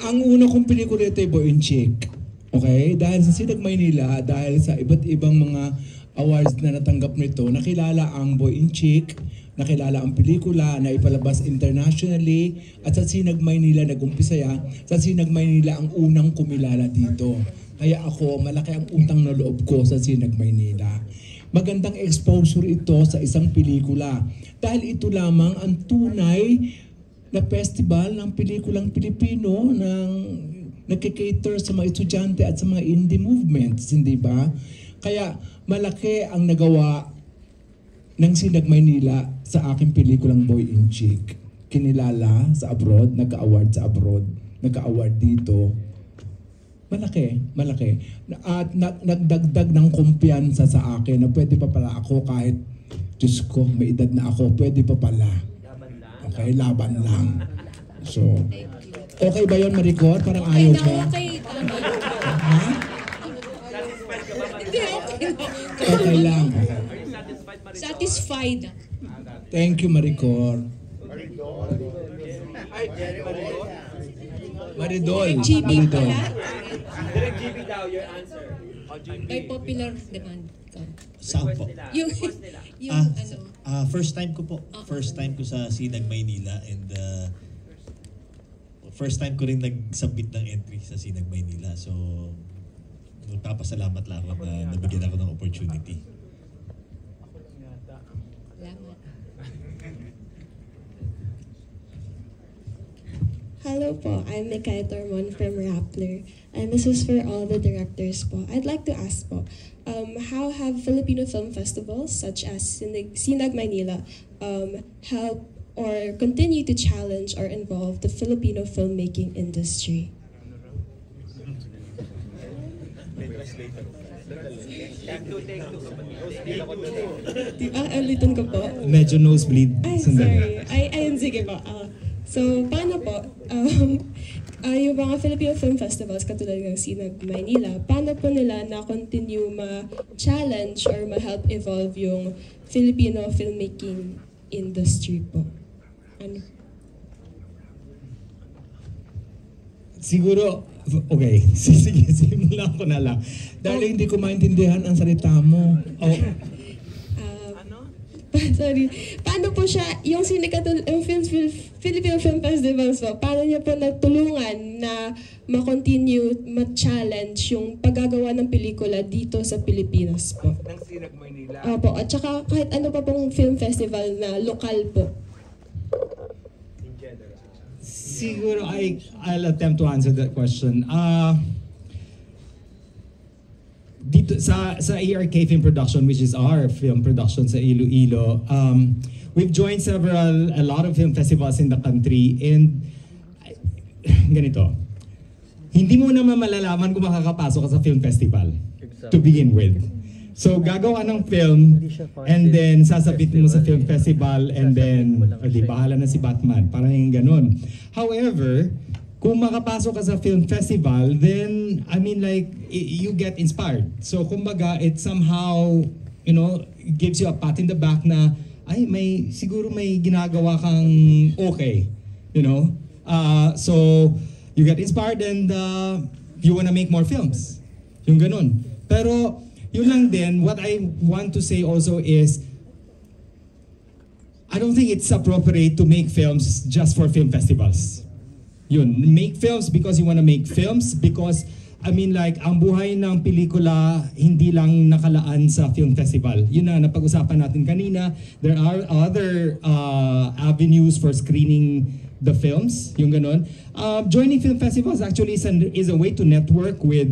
Ang una kong pelikula ito ay Boy and Chick. Okay? Dahil sa Sinag Maynila, dahil sa iba't ibang mga awards na natanggap nito, nakilala ang Boy and Chick, nakilala ang pelikula na ipalabas internationally, at sa Sinag Maynila nag-umpisa yan. Sa Sinag Maynila ang unang kumilala dito. Kaya ako, malaki ang utang na loob ko sa Sinag Maynila. Magandang exposure ito sa isang pelikula. Dahil ito lamang ang tunay na festival ng pelikulang Pilipino ng nagkikater sa mga estudyante at sa mga indie movements, hindi ba? Kaya malaki ang nagawa ng Sinag Maynila sa aking pelikulang Boy and Chick. Kinilala sa abroad, nagka-award sa abroad, nagka-award dito. Malaki. At nagdagdag ng kumpiyansa sa akin na pwede pa pala ako kahit, Diyos ko, may edad na ako, pwede pa pala. Okay, laban lang. So, okay ba yun, Maricor? Parang ayaw ka. Okay, tama. Ha? Hindi, okay. Okay lang. Satisfied. Thank you, Maricor. Maridol. GB Maridol. pala. Direct GB daw, your answer. By popular demand. Saan po? Yung First time ko po. First time ko sa Sinag Maynila, and first time ko rin nag-submit ng entry sa Sinag Maynila. So, nagpapasalamat lang ako na nabigyan ako ng opportunity. Hello po, I'm Mikay Tormon from Rappler, and this is for all the directors po. I'd like to ask po, how have Filipino film festivals such as Sinag Maynila help or continue to challenge or involve the Filipino filmmaking industry? Ulitin ko po. Medyo nosebleed. Ay, sorry. Ayun, sige po. So, paano po, yung mga Filipino film festivals katulad ng Sinag Maynila, paano po nila na-continue ma-challenge or ma-help evolve yung Filipino filmmaking industry po? Ano? Siguro, okay, sige, simulan ko na lang. Dahil hindi ko maintindihan ang salita mo. Oh. Sorry. Paano po siya, yung Filipino Film Festivals po, paano niya po natulungan na ma-continue, ma-challenge yung paggagawa ng pelikula dito sa Pilipinas po? Ng Sinag Maynila. Opo, at saka kahit ano pa pong film festival na lokal po. Siguro I'll attempt to answer that question. Dito sa ARK Film Production, which is our film production sa Iloilo, we've joined a lot of film festivals in the country, and ganito, hindi mo naman malalaman kung makakapasok ka sa film festival to begin with. So gagawa ng film, and then sasabit mo sa film festival, and then bahala na si Batman, parang yung ganun. However, kung makapasok ka sa film festival, then, I mean like, you get inspired. So, kumbaga, it somehow, you know, gives you a pat in the back na, ay, siguro may ginagawa kang okay. You know? So, you get inspired and you wanna make more films. Yung ganun. Pero, yun lang din, what I want to say also is, I don't think it's appropriate to make films just for film festivals. Yun, make films because you wanna make films, because I mean like, ang buhay ng pelikula hindi lang nakalaan sa film festival. Yun na, napag-usapan natin kanina. There are other avenues for screening the films, yung ganun. Joining film festivals actually is a way to network with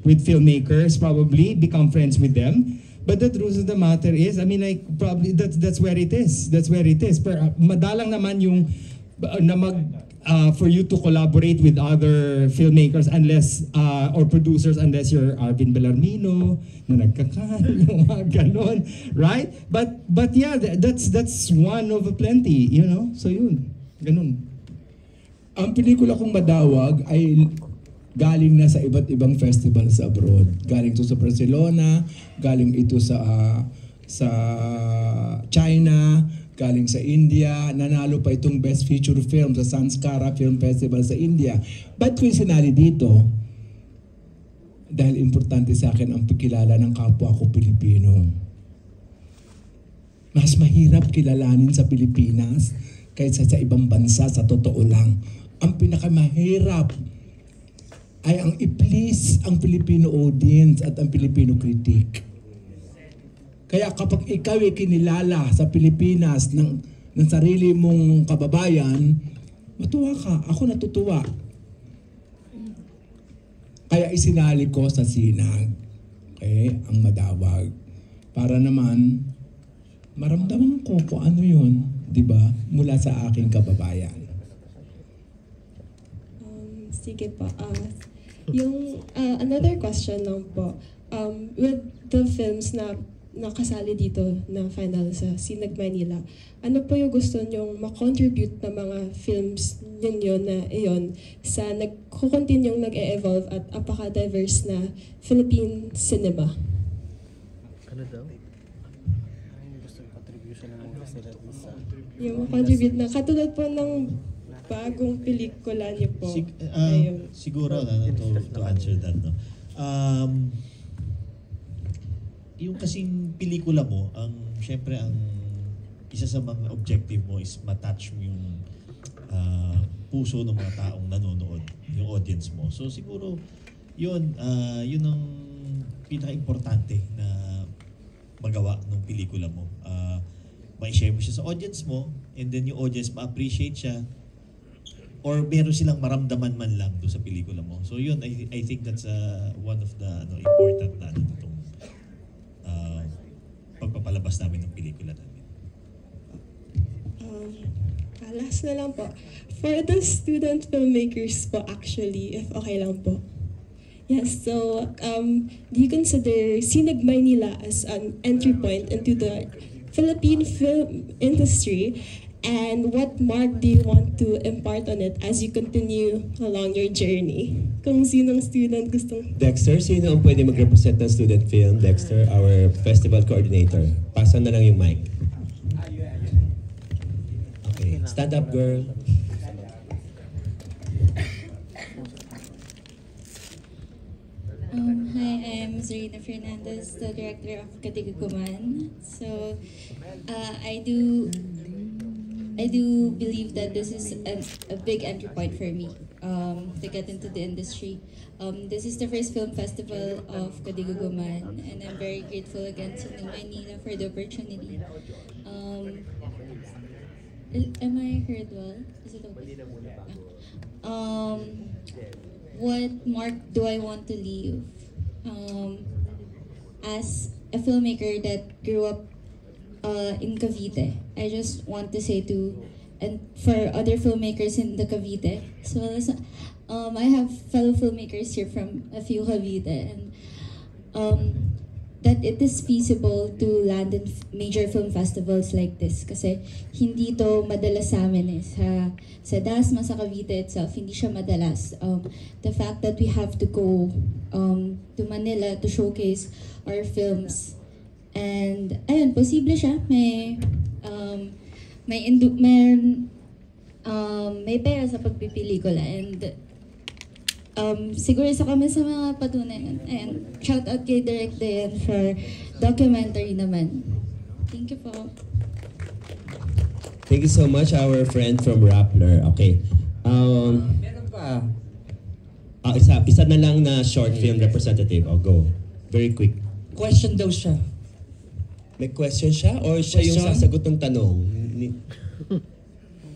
filmmakers, probably become friends with them. But the truth of the matter is, I mean like, probably that's where it is. That's where it is. Pero madalang naman yung for you to collaborate with other filmmakers unless or producers unless you're Arvin Bellarmino na nagkakal, yung mga ganon, right? But yeah, that's one of a plenty, you know? So yun, ganun. Ang pelikula kong Madawag ay galing na sa iba't ibang festivals abroad. Galing ito sa Barcelona, galing ito sa China, galing sa India, nanalo pa itong Best Feature Film sa Sanskara Film Festival sa India. Ba't ko yung sinali dito? Dahil importante sa akin ang pagkilala ng kapwa ko Pilipino. Mas mahirap kilalanin sa Pilipinas kaysa sa ibang bansa, sa totoo lang. Ang pinakamahirap ay ang i-please ang Filipino audience at ang Filipino critic. Kaya kapag ikaw ay kinilala sa Pilipinas ng sarili mong kababayan, matuwa ka. Ako natutuwa. Kaya isinali ko sa Sinag, okay, ang Madawag. Para naman, maramdaman ko kung ano yun, di ba, mula sa aking kababayan. Sige po. Another question lang po. With the films na nakasali dito na final sa Sinag Manila, ano po yung gusto nyong makontribute na mga films ninyo na iyon sa nag-continue nag-e-evolve at apaka-diverse na Philippine cinema? Ano daw? Yung contribute na katulad po ng bagong pelikula niyo po. Siguro to answer that, no. Yung kasing pelikula mo, syempre ang isa sa mga objective mo is matouch mo yung puso ng mga taong nanonood, yung audience mo. So siguro yun ang pinaka-importante na magawa ng pelikula mo. Ma-share mo siya sa audience mo, and then yung audience ma-appreciate siya, or meron silang maramdaman man lang doon sa pelikula mo. So yun, I think that's one of the important na itong pagpapalabas namin ng pelikula namin. Last na lang po. For the student filmmakers po actually, if okay lang po. Yes, so do you consider Sinag Maynila as an entry point into the Philippine film industry? And what mark do you want to impart on it as you continue along your journey? Kung sinong student gustong... Dexter, sino ang pwede mag-represent ng student film? Dexter, our festival coordinator. Pasan na lang yung mic. Okay, stand up, girl. Hi, I'm Zarina Fernandez, the director of Katiguguman. So, I do believe that this is a big entry point for me to get into the industry. This is the first film festival of Katiguguman, and I'm very grateful again to Manila for the opportunity. Am I heard well? Is it okay? What mark do I want to leave? As a filmmaker that grew up in Cavite, I just want to say and for other filmmakers in the Cavite, so I have fellow filmmakers here from a few Cavite, and that it is feasible to land in major film festivals like this. Kasi hindi to madalas sa amin eh. Sa DASMA, sa Cavite itself, hindi siya madalas. The fact that we have to go to Manila to showcase our films. And ayun, posible siya. May pera sa pagpipelikula. And siguro isa kami sa mga patunay. And shout out kay Direk Dayan for documentary naman. Thank you po. Thank you so much, our friend from Rappler. Okay. Meron pa. Isa na lang na short film representative. I'll go. Very quick. Question daw siya. May question siya or siya yung Question? sasagot ng tanong?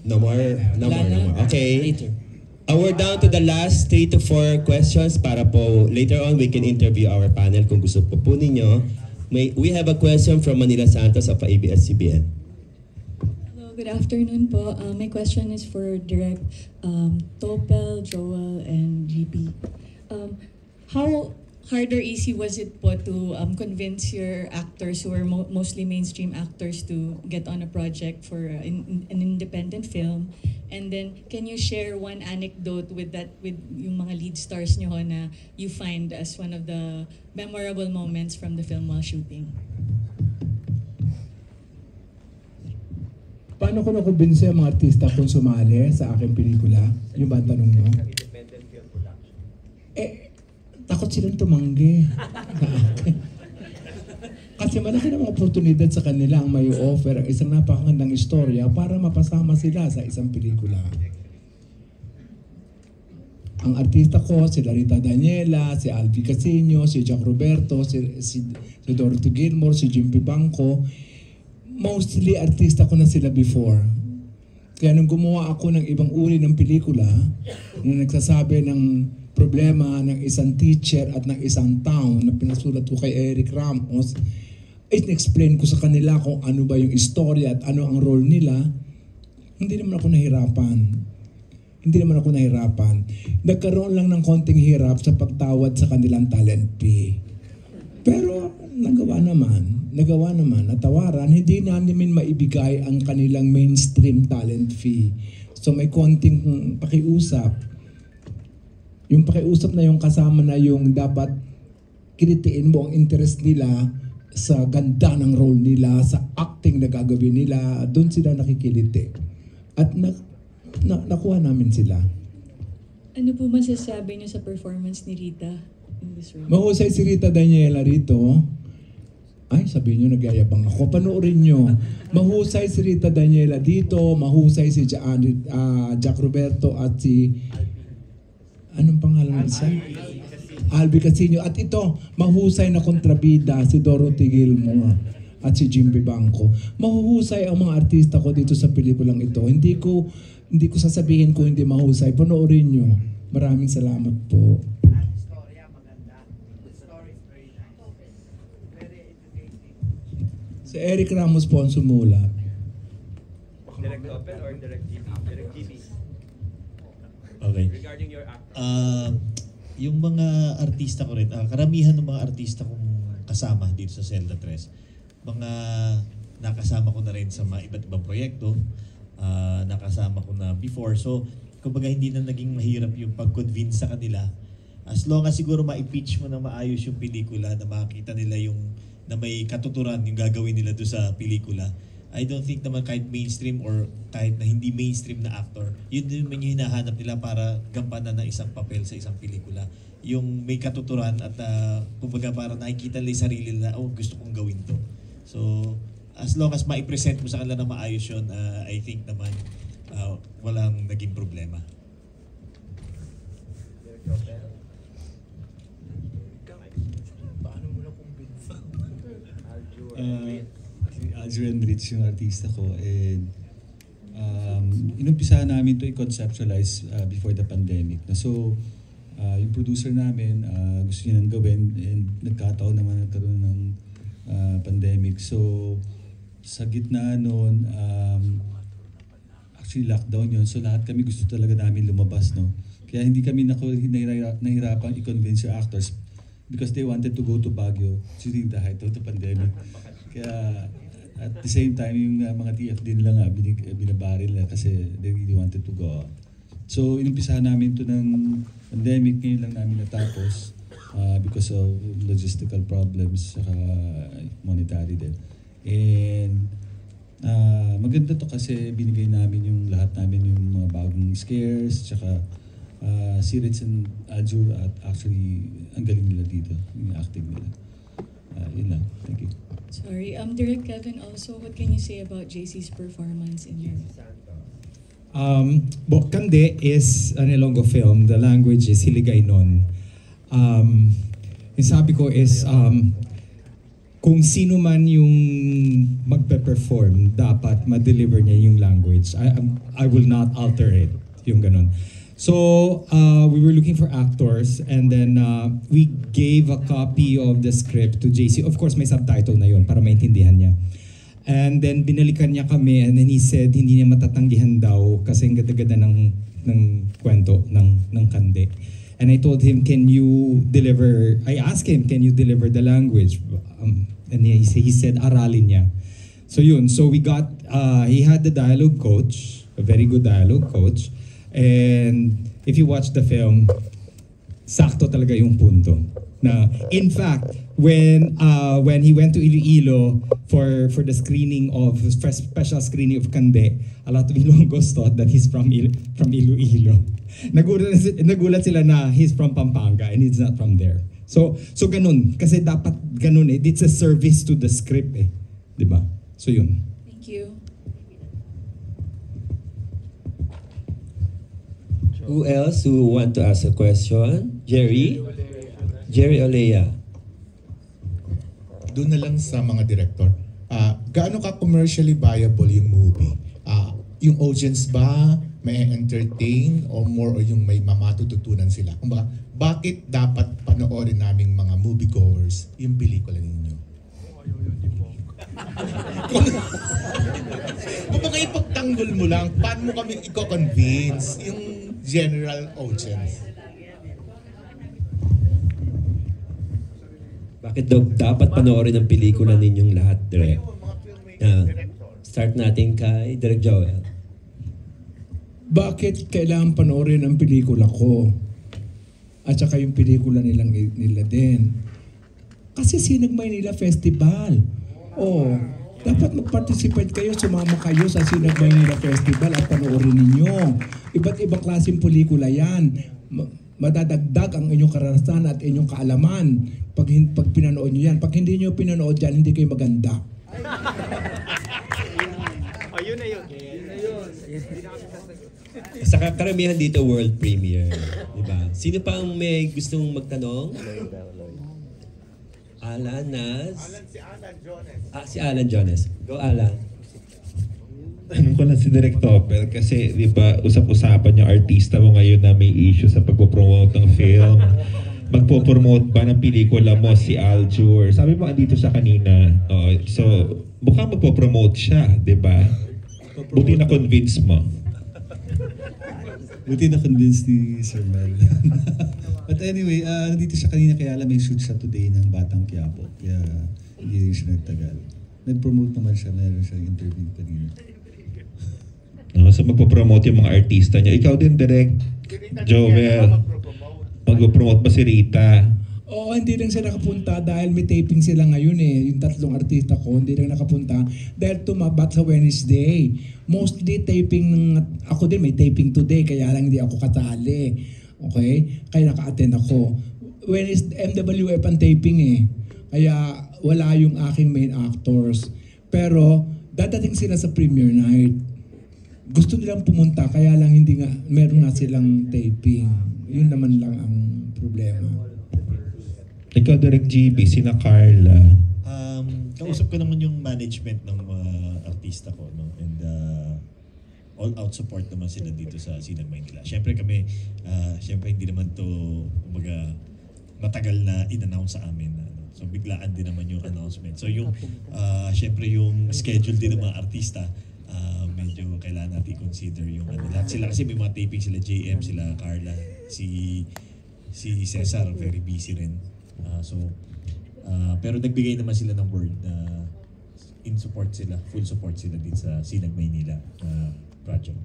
No more. Okay. We're down to the last 3 to 4 questions para po later on we can interview our panel kung gusto po ninyo. We have a question from Manila Santos of ABS-CBN. Hello, good afternoon po. My question is for Direk Topel, Joel, and GP. How hard or easy was it po to convince your actors who are mostly mainstream actors to get on a project for an independent film? And then, can you share one anecdote with yung mga lead stars nyo na you find as one of the memorable moments from the film while shooting? Paano ko nakumbinsi ang mga artista kung sumali sa aking pelikula? Yung ba ang tanong mo? Takot silang tumanggi. Kasi malaki ng oportunidad sa kanila ang may offer ang isang napakagandang istorya para mapasama sila sa isang pelikula. Ang artista ko, si Larita Daniela, si Alvi Casino, si Jack Roberto, si Dorothy Gilmore, si Jimpy Bangko. Mostly artista ko na sila before. Kaya nung gumawa ako ng ibang uri ng pelikula, nung nagsasabi ng problema ng isang teacher at ng isang town na pinasulat ko kay Eric Ramos, in-explain ko sa kanila kung ano ba yung istorya at ano ang role nila, hindi naman ako nahirapan. Nagkaroon lang ng konting hirap sa pagtawad sa kanilang talent fee. Pero nagawa naman, natawaran, hindi namin maibigay ang kanilang mainstream talent fee. So may konting pakiusap. Yung pakiusap na yung kasama na yung dapat kinitiin mo ang interest nila sa ganda ng role nila, sa acting na gagawin nila, doon sila nakikiliti. At nakuha namin sila. Ano po masasabi niyo sa performance ni Rita in this role? Mahusay si Rita Daniela rito. Ay, sabihin nyo, nagyayabang ako. Panoorin nyo. Mahusay si Rita Daniela dito, mahusay si Jack Roberto at si... Anong pangalan isa? Alvi Casino. At ito, mahusay na kontrabida si Dorothy Gilmore at si Jimpy Bangko. Mahuhusay ang mga artista ko dito sa pelikulang ito. Hindi ko sasabihin ko hindi mahusay. Panoorin nyo. Maraming salamat po. Si Eric Ramos po ang sumulat. Direct Topel or Direct GB? Direct GB. Okay. Regarding your actor. Yung mga artista ko rin, karamihan ng mga artista kong kasama dito sa Zelda 3, mga nakasama ko na rin sa mga iba't ibang proyekto, nakasama ko na before. So, kumbaga hindi na naging mahirap yung pag-convince sa kanila. As long as siguro ma-pitch mo na maayos yung pelikula, na makita nila yung na may katuturan yung gagawin nila doon sa pelikula. I don't think naman kahit mainstream or kahit na hindi mainstream na actor, yun din yung hinahanap nila para gampanan ng isang papel sa isang pelikula. Yung may katuturan at kumbaga para nakikita nila yung sarili nila, oh gusto kong gawin to. So, as long as ma-present mo sa kanila na maayos yun, I think naman walang naging problema. Aljo Enrich yung artista ko, and inumpisahan namin to i-conceptualize before the pandemic. So, yung producer namin gusto niya nang gawin, and nagkataon naman nagkaroon ng pandemic. So, sa gitna noon, actually lockdown yun, so lahat kami gusto talaga namin lumabas, no? Kaya hindi kami nahirapan i-convince yung actors because they wanted to go to Baguio during the height of the pandemic. Kaya at the same time, yung mga TF din lang binabaril na kasi they really wanted to go out. So inumpisahan namin to ng pandemic, ngayon lang namin natapos because of logistical problems saka monetary din. And maganda to kasi binigay namin yung lahat namin yung mga bagong scares, tsaka si Ritz and Aljur at actually ang galing nila dito, yung acting nila. Yun lang. Thank you. Sorry, Direct Kevin, also, what can you say about JC's performance in here? Kande is an Ilonggo film. The language is Hiligaynon. Yung sabi ko is, kung sino man yung magpe-perform, dapat ma-deliver niya yung language. I will not alter it. Yung ganun. So, we were looking for actors and then we gave a copy of the script to JC. Of course, may subtitle na yun para maintindihan niya. And then binalikan niya kami and then he said hindi niya matatanggihan daw kasi ang ganda-ganda ng kwento ng Kande. And I told him, can you deliver, I asked him, can you deliver the language? And he said, aralin niya. So yun, so we got, he had the dialogue coach, a very good dialogue coach. And if you watch the film, sakto talaga yung punto. Na, in fact, when he went to Iloilo for the screening of special screening of Kande, a lot of Ilonggos thought that he's from Iloilo. Nagulat sila na he's from Pampanga and he's not from there. So ganun kasi dapat ganun eh. It's a service to the script eh, 'di ba? So yun. Thank you. Who else who want to ask a question? Jerry Olea. Doon na lang sa mga director. Gaano ka commercially viable yung movie? Yung audience ba may entertain o more o yung may matututunan sila? Kumbaga, bakit dapat panoorin naming mga moviegoers yung pelikula ninyo? Kumbaga ipagtanggol mo lang, paano mo kami i-convince yung general audience? Bakit dapat panoorin ang pelikula ninyong lahat, Direk? Start natin kay Direk Joel. Bakit kailangan panoorin ang pelikula ko? At saka yung pelikula nila din. Kasi Sinag Maynila Festival. Dapat mag-participate kayo, sumama kayo sa Sinag Maynila Festival at panoorin ninyo. Iba't ibang klaseng pelikula yan. Madadagdag ang inyong karanasan at inyong kaalaman pag pinanood nyo yan. Pag hindi nyo pinanood yan, hindi kayo maganda. Yun na yun. Sa karamihan dito, world premiere. Diba? Sino pa ang may gustong magtanong? Alan si Alan Jones. Go, Alan. Tanong ko lang si Direk Topel kasi di ba usap-usapan yung artista mo ngayon na may issue sa pagpo-promote ng film. Magpo-promote ba ng pelikula mo si Aljur? Sabi mo andito siya kanina. So, mukhang magpo-promote siya, di ba? Buti na-convince mo. Buti na-convince ni Sir Mel. But anyway, nandito siya kanina kaya may shoot siya today ng Batang Quiapo. Kaya hindi rin siya nagtagal. Nag-promote naman siya, meron siya interview kanina. So magpo-promote yung mga artista niya. Ikaw din, Direk Joel. Magpo-promote ba si Rita? Oo, hindi lang siya nakapunta dahil may taping sila ngayon eh. Yung tatlong artista ko, hindi lang nakapunta dahil tumabat sa Wednesday. Mostly taping ako din may taping today kaya lang hindi ako katali. Okay? Kaya naka-attend ako. Wednesday, MWF ang taping eh. Kaya wala yung aking main actors. Pero dadating sila sa premiere night. Gusto nilang pumunta kaya lang hindi nga, meron nga silang taping. Yun naman lang ang problema. Ikaw, Direk GB, sina Carla. Kausap ko naman yung management ng artista ko, no? And all-out support naman sila dito sa Sinag Maynila. Siyempre kami, hindi naman to matagal na in-announce sa amin. So biglaan din naman yung announcement. So yung, siyempre yung schedule din ng mga artista, medyo kailangan natin consider yung lahat sila. Kasi may mga taping sila JM, sila Carla, si Cesar, very busy rin. Pero nagbigay naman sila ng word na full support sila dito sa Sinag Maynila project.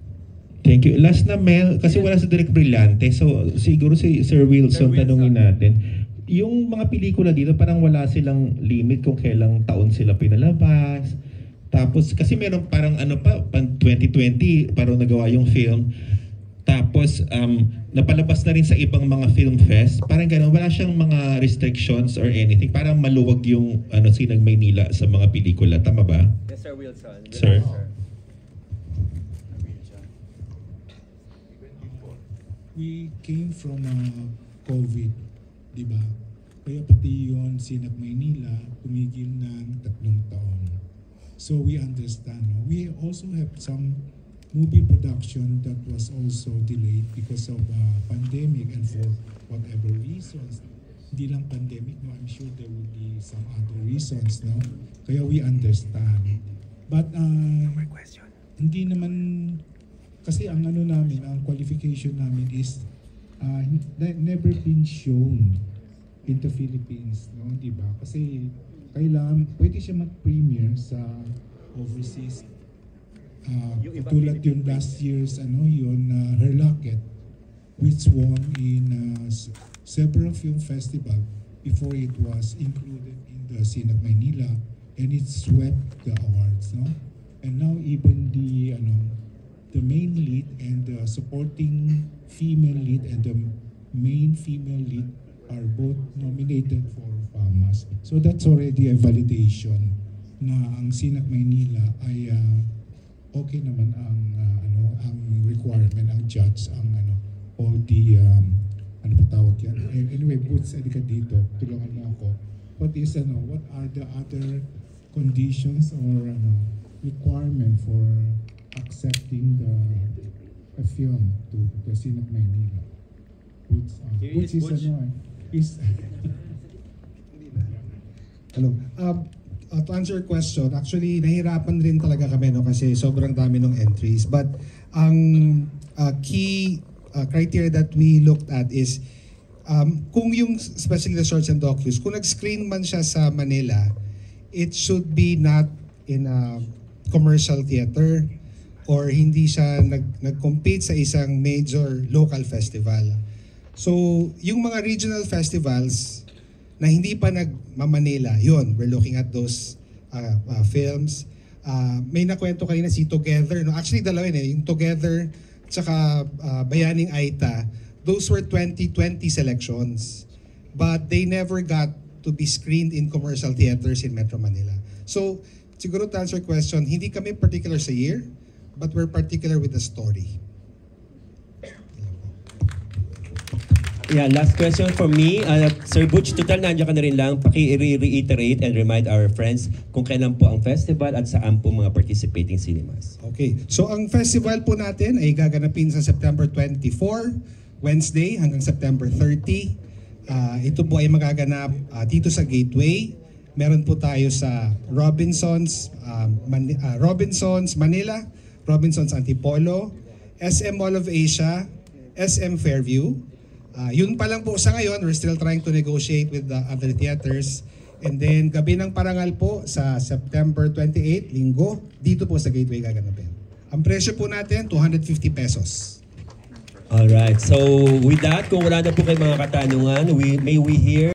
Thank you. Last na Mel, kasi wala sa Direct Brillante. So siguro si Sir Wilson tanungin natin. Yung mga pelikula dito parang wala silang limit kung kailang taon sila pinalabas. Tapos kasi meron parang 2020 parang nagawa yung film. Tapos napalabas na rin sa ibang mga film fest. Parang gano'n, wala siyang mga restrictions or anything. Parang maluwag yung Sinag Maynila sa mga pelikula. Tama ba? Yes, Sir Wilson. Sir? We came from COVID, di ba? Kaya pati yun, Sinag Maynila, tumigil ng 3 taon. So we understand. No? We also have some movie production that was also delayed because of pandemic and for whatever reasons. Hindi lang pandemic, no? I'm sure there will be some other reasons, no? Kaya we understand. But hindi naman, kasi ang namin, ang qualification namin is never been shown in the Philippines, no? Di ba? Kasi kailangan, pwede siya mag-premiere sa overseas. Tulad yung last year's Her Locket, which won in several film festival before it was included in the Sinag Maynila, and it swept the awards, no? And now even the main lead and the supporting female lead and the main female lead are both nominated for FAMAS. So that's already a validation na ang Sinag Maynila ay okay naman ang requirement, ang judge, ang all the ano ba tawag yan? Anyway, Boots, ka dito, tulungan mo ako. What are the other conditions or requirement for accepting a film to the Sinag Maynila? Boots is Hello. To answer your question, actually nahirapan rin talaga kami kasi sobrang dami ng entries. But ang key criteria that we looked at is kung yung especially the shorts and docus, kung nag-screen man siya sa Manila, it should be not in a commercial theater or hindi siya nag-compete sa isang major local festival. So, yung mga regional festivals na hindi pa nagmamanila, yun, we're looking at those films. May nakwento kanina si Together, no? Actually, dalawa yung Together tsaka Bayaning Aita, those were 2020 selections. But they never got to be screened in commercial theaters in Metro Manila. So, siguro to answer your question, hindi kami particular sa year, but we're particular with the story. Yeah, last question from me. Sir Butch, total nandiyan ka na rin lang. Paki-reiterate and remind our friends kung kailan po ang festival at saan po mga participating cinemas. Okay. So ang festival po natin ay gaganapin sa September 24, Wednesday hanggang September 30. Ito po ay magaganap dito sa Gateway. Meron po tayo sa Robinsons Manila, Robinsons Antipolo, SM Mall of Asia, SM Fairview. Yun pa lang po sa ngayon, we're still trying to negotiate with the other theaters. And then Gabi ng Parangal po sa September 28, Linggo, dito po sa Gateway gaganapin. Ang presyo po natin, 250 pesos. Alright, so with that, kung wala na po kayong mga katanungan, may we hear